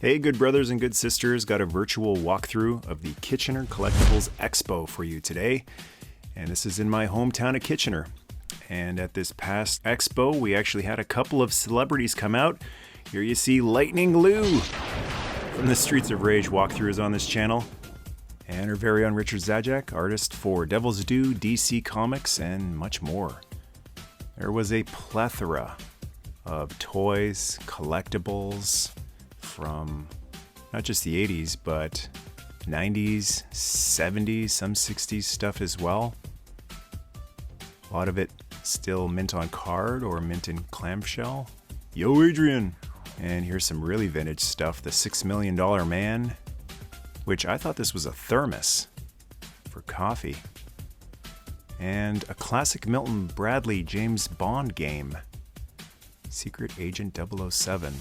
Hey, good brothers and good sisters, got a virtual walkthrough of the Kitchener Collectibles Expo for you today. And this is in my hometown of Kitchener. And at this past expo, we actually had a couple of celebrities come out. Here you see Lightning Lou from the Streets of Rage walkthroughs on this channel. And our very own Richard Zajac, artist for Devil's Due, DC Comics, and much more. There was a plethora of toys, collectibles, from not just the 80s, but 90s, 70s, some 60s stuff as well. A lot of it still mint on card or mint in clamshell. Yo, Adrian! And here's some really vintage stuff. The $6 Million Man, which I thought this was a thermos for coffee. And a classic Milton Bradley James Bond game, Secret Agent 007.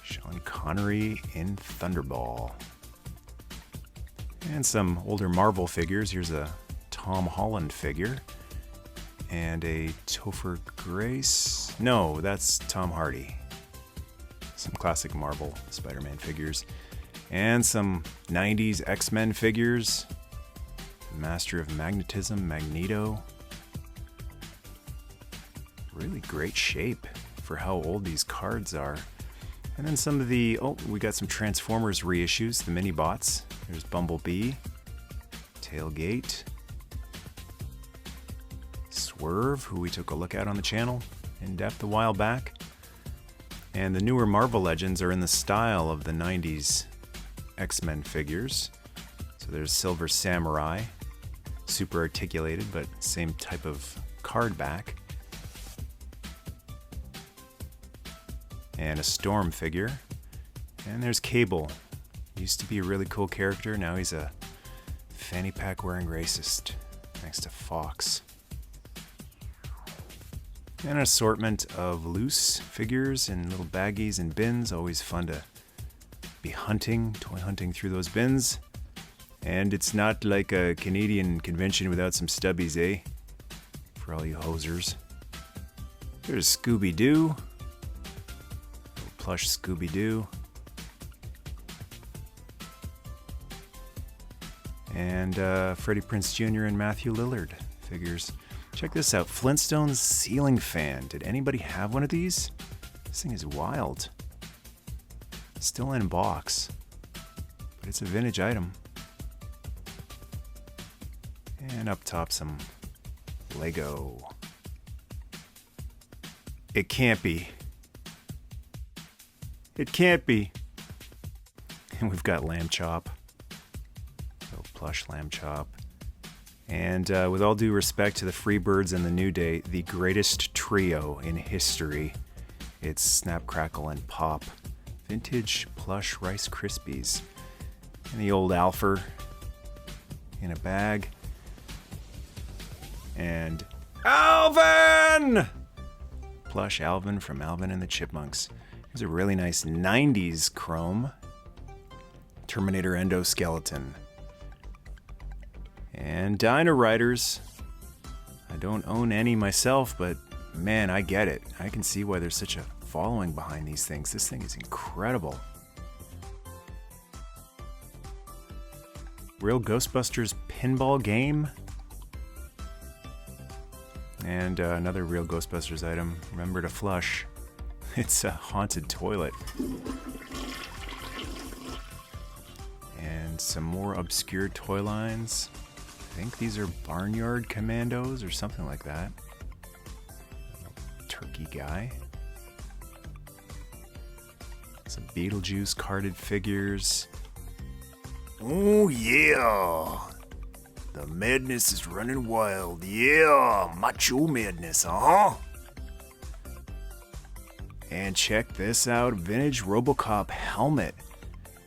Sean Connery in Thunderball. And some older Marvel figures. Here's a Tom Holland figure. And a Topher Grace. No, that's Tom Hardy. Some classic Marvel Spider-Man figures. And some 90s X-Men figures. Master of Magnetism, Magneto. Really great shape for how old these cards are. And then some of the, we got some Transformers reissues, the mini-bots. There's Bumblebee, Tailgate, Swerve, who we took a look at on the channel in depth a while back. And the newer Marvel Legends are in the style of the 90s X-Men figures. So there's Silver Samurai, super articulated, but same type of card back. And a Storm figure. And there's Cable. Used to be a really cool character, now he's a fanny pack wearing racist, thanks to Fox. And an assortment of loose figures in little baggies and bins, always fun to be hunting, toy hunting through those bins. And it's not like a Canadian convention without some stubbies, eh? For all you hosers. There's Scooby-Doo. Plush Scooby-Doo. And Freddie Prinze Jr. and Matthew Lillard figures. Check this out, Flintstones ceiling fan. Did anybody have one of these? This thing is wild. Still in box, but it's a vintage item. And up top some Lego. It can't be. It can't be. And we've got Lamb Chop. So plush Lamb Chop. And with all due respect to the Freebirds and the New Day, the greatest trio in history. It's Snap, Crackle, and Pop. Vintage plush Rice Krispies. And the old Alfer in a bag. And Alvin! Plush Alvin from Alvin and the Chipmunks. Here's a really nice 90s chrome Terminator endoskeleton. And Dino Riders. I don't own any myself, but man, I get it. I can see why there's such a following behind these things. This thing is incredible. Real Ghostbusters pinball game. And another Real Ghostbusters item. Remember to flush. It's a haunted toilet. And some more obscure toy lines. I think these are Barnyard Commandos or something like that. Turkey guy. Some Beetlejuice carded figures. Oh yeah! The madness is running wild. Yeah! Macho madness, huh? And check this out, vintage Robocop helmet.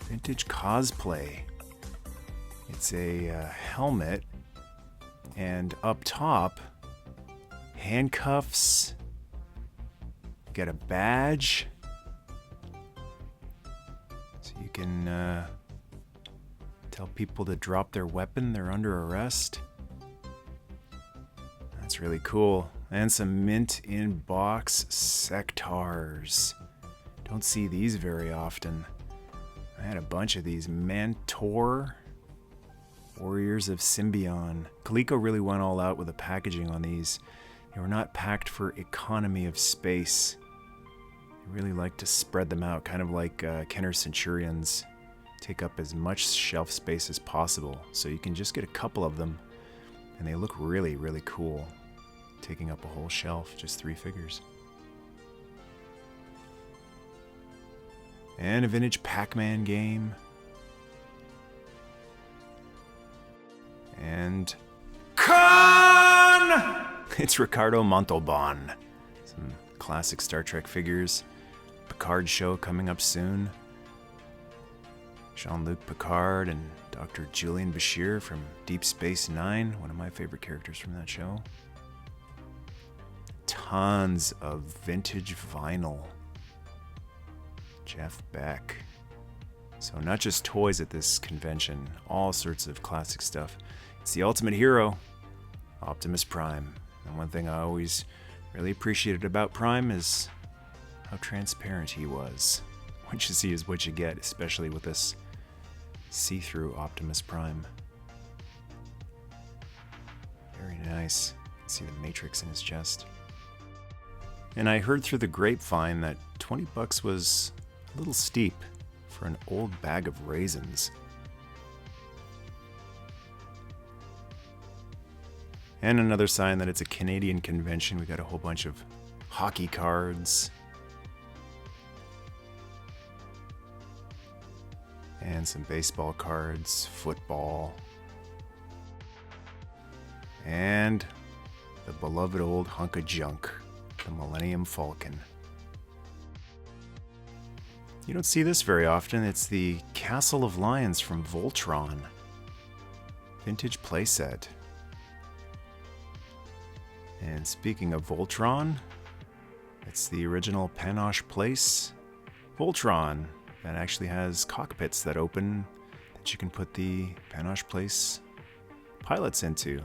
Vintage cosplay. It's a helmet, and up top, handcuffs, get a badge, so you can tell people to drop their weapon, they're under arrest. That's really cool. And some mint in box Sectaurs. Don't see these very often. I had a bunch of these. Mantor, Warriors of Symbion. Coleco really went all out with the packaging on these. They were not packed for economy of space. They really like to spread them out, kind of like Kenner Centurions. Take up as much shelf space as possible, so you can just get a couple of them, and they look really, really cool. Taking up a whole shelf, just 3 figures. And a vintage Pac-Man game. And Khan! It's Ricardo Montalban. Some classic Star Trek figures. Picard show coming up soon. Jean-Luc Picard and Dr. Julian Bashir from Deep Space Nine, one of my favorite characters from that show. Tons of vintage vinyl. Jeff Beck. So not just toys at this convention, all sorts of classic stuff. It's the ultimate hero, Optimus Prime. And one thing I always really appreciated about Prime is how transparent he was. What you see is what you get, especially with this see-through Optimus Prime. Very nice. You can see the matrix in his chest. And I heard through the grapevine that 20 bucks was a little steep for an old bag of raisins. And another sign that it's a Canadian convention. We got a whole bunch of hockey cards. And some baseball cards, football. And the beloved old hunk of junk, the Millennium Falcon. You don't see this very often. It's the Castle of Lions from Voltron. Vintage playset. And speaking of Voltron, it's the original Panoche Place Voltron that actually has cockpits that open that you can put the Panoche Place pilots into.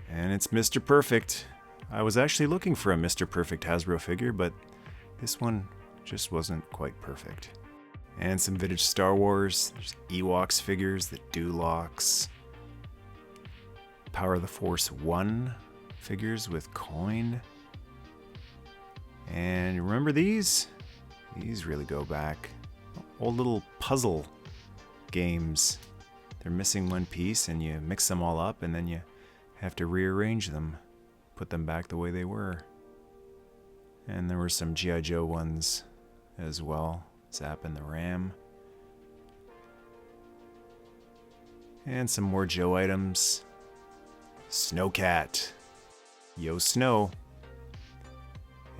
And it's Mr. Perfect. I was actually looking for a Mr. Perfect Hasbro figure, but this one just wasn't quite perfect. And some vintage Star Wars. There's Ewoks figures, the Dulocks. Power of the Force 1 figures with coin. And remember these? These really go back. Old little puzzle games. They're missing one piece and you mix them all up and then you have to rearrange them. Put them back the way they were. And there were some G.I. Joe ones as well. Zap and the Ram. And some more Joe items. Snowcat. Yo Snow.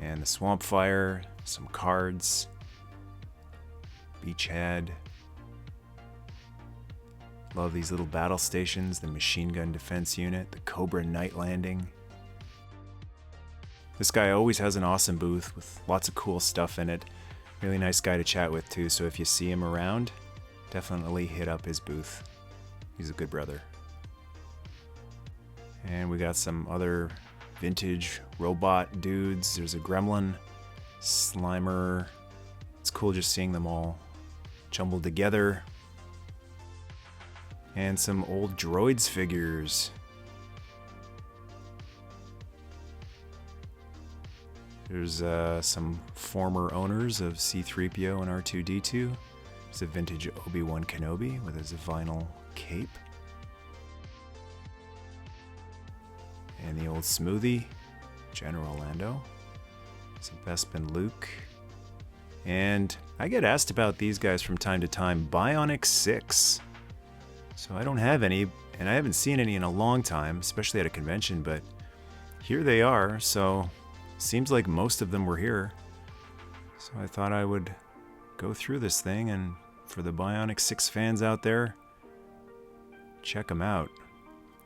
And the Swamp Fire. Some cards. Beachhead. Love these little battle stations. The Machine Gun Defense Unit. The Cobra Night Landing. This guy always has an awesome booth with lots of cool stuff in it. Really nice guy to chat with too, so if you see him around, definitely hit up his booth. He's a good brother. And we got some other vintage robot dudes. There's a Gremlin, Slimer. It's cool just seeing them all jumbled together. And some old droids figures. There's some former owners of C-3PO and R2-D2. There's a vintage Obi-Wan Kenobi with his vinyl cape. And the old Smoothie, General Lando. There's a Bespin Luke. And I get asked about these guys from time to time. Bionic Six. So I don't have any, and I haven't seen any in a long time, especially at a convention, but here they are, so seems like most of them were here. So I thought I would go through this thing, and for the Bionic Six fans out there, check them out.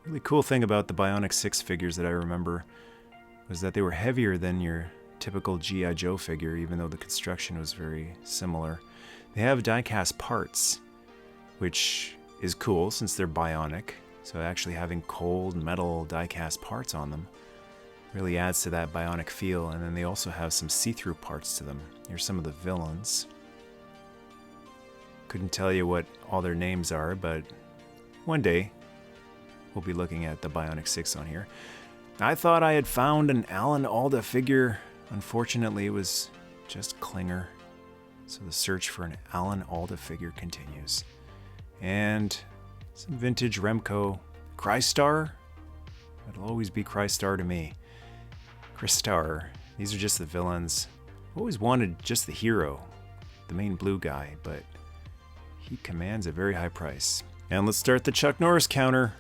Really cool thing about the Bionic Six figures that I remember was that they were heavier than your typical G.I. Joe figure, even though the construction was very similar. They have die-cast parts, which is cool since they're bionic, so actually having cold metal die-cast parts on them. Really adds to that bionic feel, and then they also have some see-through parts to them. Here's some of the villains. Couldn't tell you what all their names are, but one day we'll be looking at the Bionic Six on here. I thought I had found an Alan Alda figure. Unfortunately, it was just Klinger. So the search for an Alan Alda figure continues. And some vintage Remco Crystar. It'll always be Crystar to me. Crystar. These are just the villains. Always wanted just the hero, the main blue guy, but he commands a very high price. And let's start the Chuck Norris counter.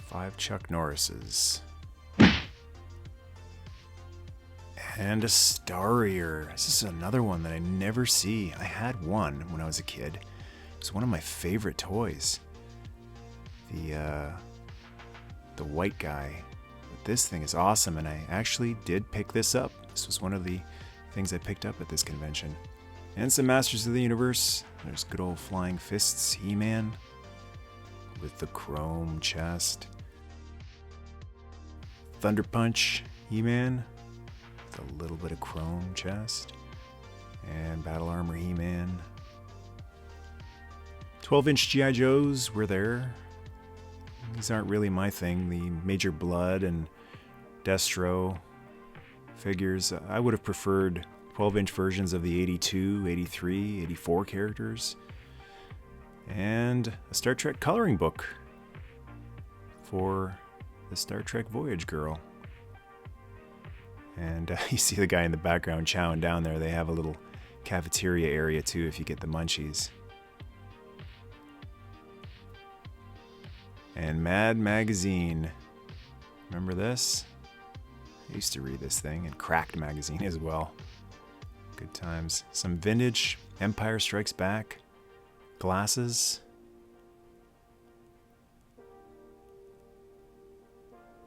Five Chuck Norrises. And a Starrier. This is another one that I never see. I had one when I was a kid. It was one of my favorite toys. The white guy. But this thing is awesome, and I actually did pick this up. This was one of the things I picked up at this convention. And some Masters of the Universe. There's good old Flying Fists He-Man with the chrome chest. Thunder Punch He-Man with a little bit of chrome chest. And Battle Armor He-Man. 12-inch G.I. Joes were there. These aren't really my thing. The Major Blood and Destro figures. I would have preferred 12-inch versions of the 82, 83, 84 characters. And a Star Trek coloring book for the Star Trek Voyage girl. And you see the guy in the background chowing down there. They have a little cafeteria area too if you get the munchies. And Mad Magazine. Remember this? I used to read this thing, and Cracked Magazine as well. Good times. Some vintage Empire Strikes Back glasses. You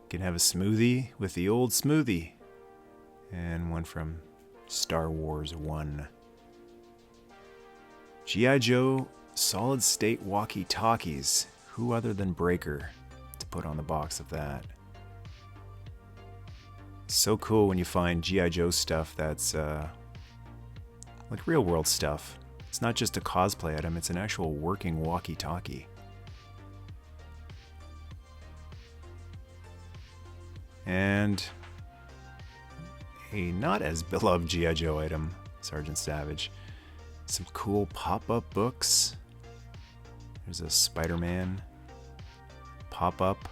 can have a smoothie with the old smoothie. And one from Star Wars 1. G.I. Joe solid state walkie-talkies. Who other than Breaker to put on the box of that? It's so cool when you find G.I. Joe stuff that's like real world stuff. It's not just a cosplay item, it's an actual working walkie-talkie. And a not as beloved G.I. Joe item, Sergeant Savage. Some cool pop-up books. There's a Spider-Man pop-up.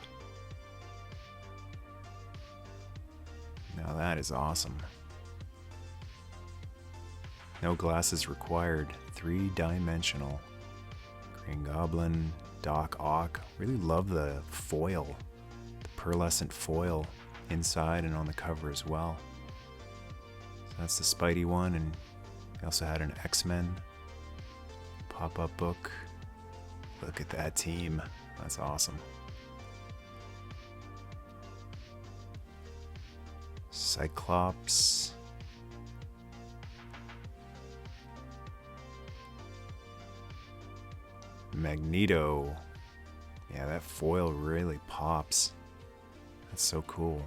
Now that is awesome. No glasses required. 3-dimensional. Green Goblin, Doc Ock. Really love the foil. The pearlescent foil inside and on the cover as well. So that's the Spidey one, and they also had an X-Men pop-up book. Look at that team. That's awesome. Cyclops. Magneto. Yeah, that foil really pops. That's so cool.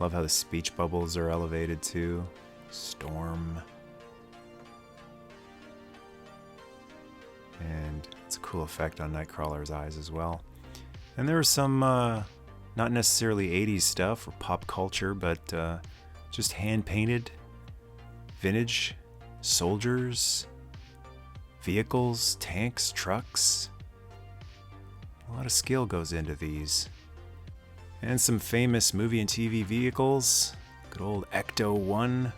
Love how the speech bubbles are elevated too. Storm. And it's a cool effect on Nightcrawler's eyes as well. And there was some, not necessarily 80s stuff or pop culture, but just hand-painted, vintage soldiers, vehicles, tanks, trucks. A lot of skill goes into these. And some famous movie and TV vehicles. Good old Ecto-1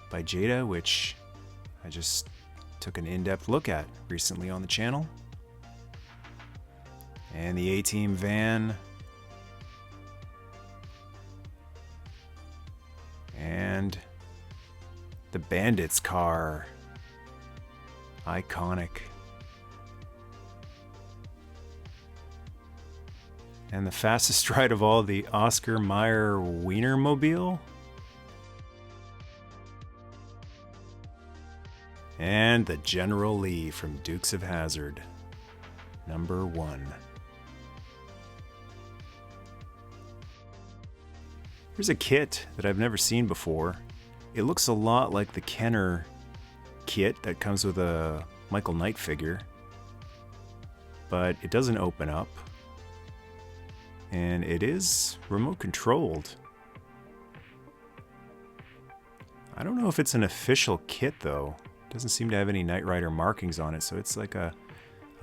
by Jada, which I just took an in-depth look at recently on the channel. And the A-Team van. And the Bandits car. Iconic. And the fastest ride of all, the Oscar Mayer Wienermobile. And the General Lee from Dukes of Hazzard, #1. Here's a kit that I've never seen before. It looks a lot like the Kenner kit that comes with a Michael Knight figure, but it doesn't open up, and it is remote controlled. I don't know if it's an official kit though. It doesn't seem to have any Knight Rider markings on it, so it's like a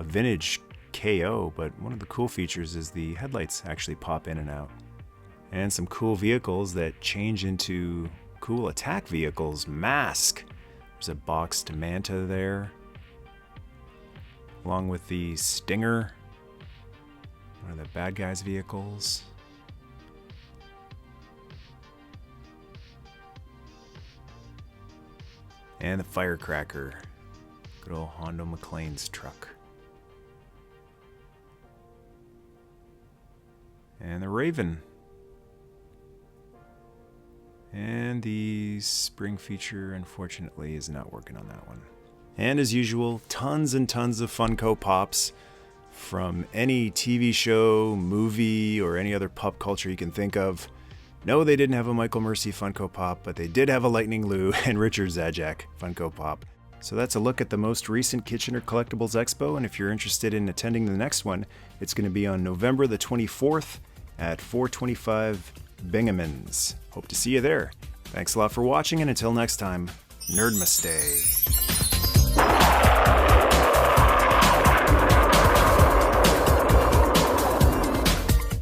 vintage KO, but one of the cool features is the headlights actually pop in and out. And some cool vehicles that change into cool attack vehicles. Mask! There's a boxed Manta there, along with the Stinger, one of the bad guys' vehicles. And the Firecracker, good old Hondo McLean's truck. And the Raven. And the spring feature, unfortunately, is not working on that one. And as usual, tons and tons of Funko Pops from any TV show, movie, or any other pop culture you can think of. No, they didn't have a Michael Mercy Funko Pop, but they did have a Lightning Lou and Richard Zajac Funko Pop. So that's a look at the most recent Kitchener Collectibles Expo, and if you're interested in attending the next one, it's going to be on November the 24th at 425 Binghamans. Hope to see you there. Thanks a lot for watching, and until next time, Nerdmaste.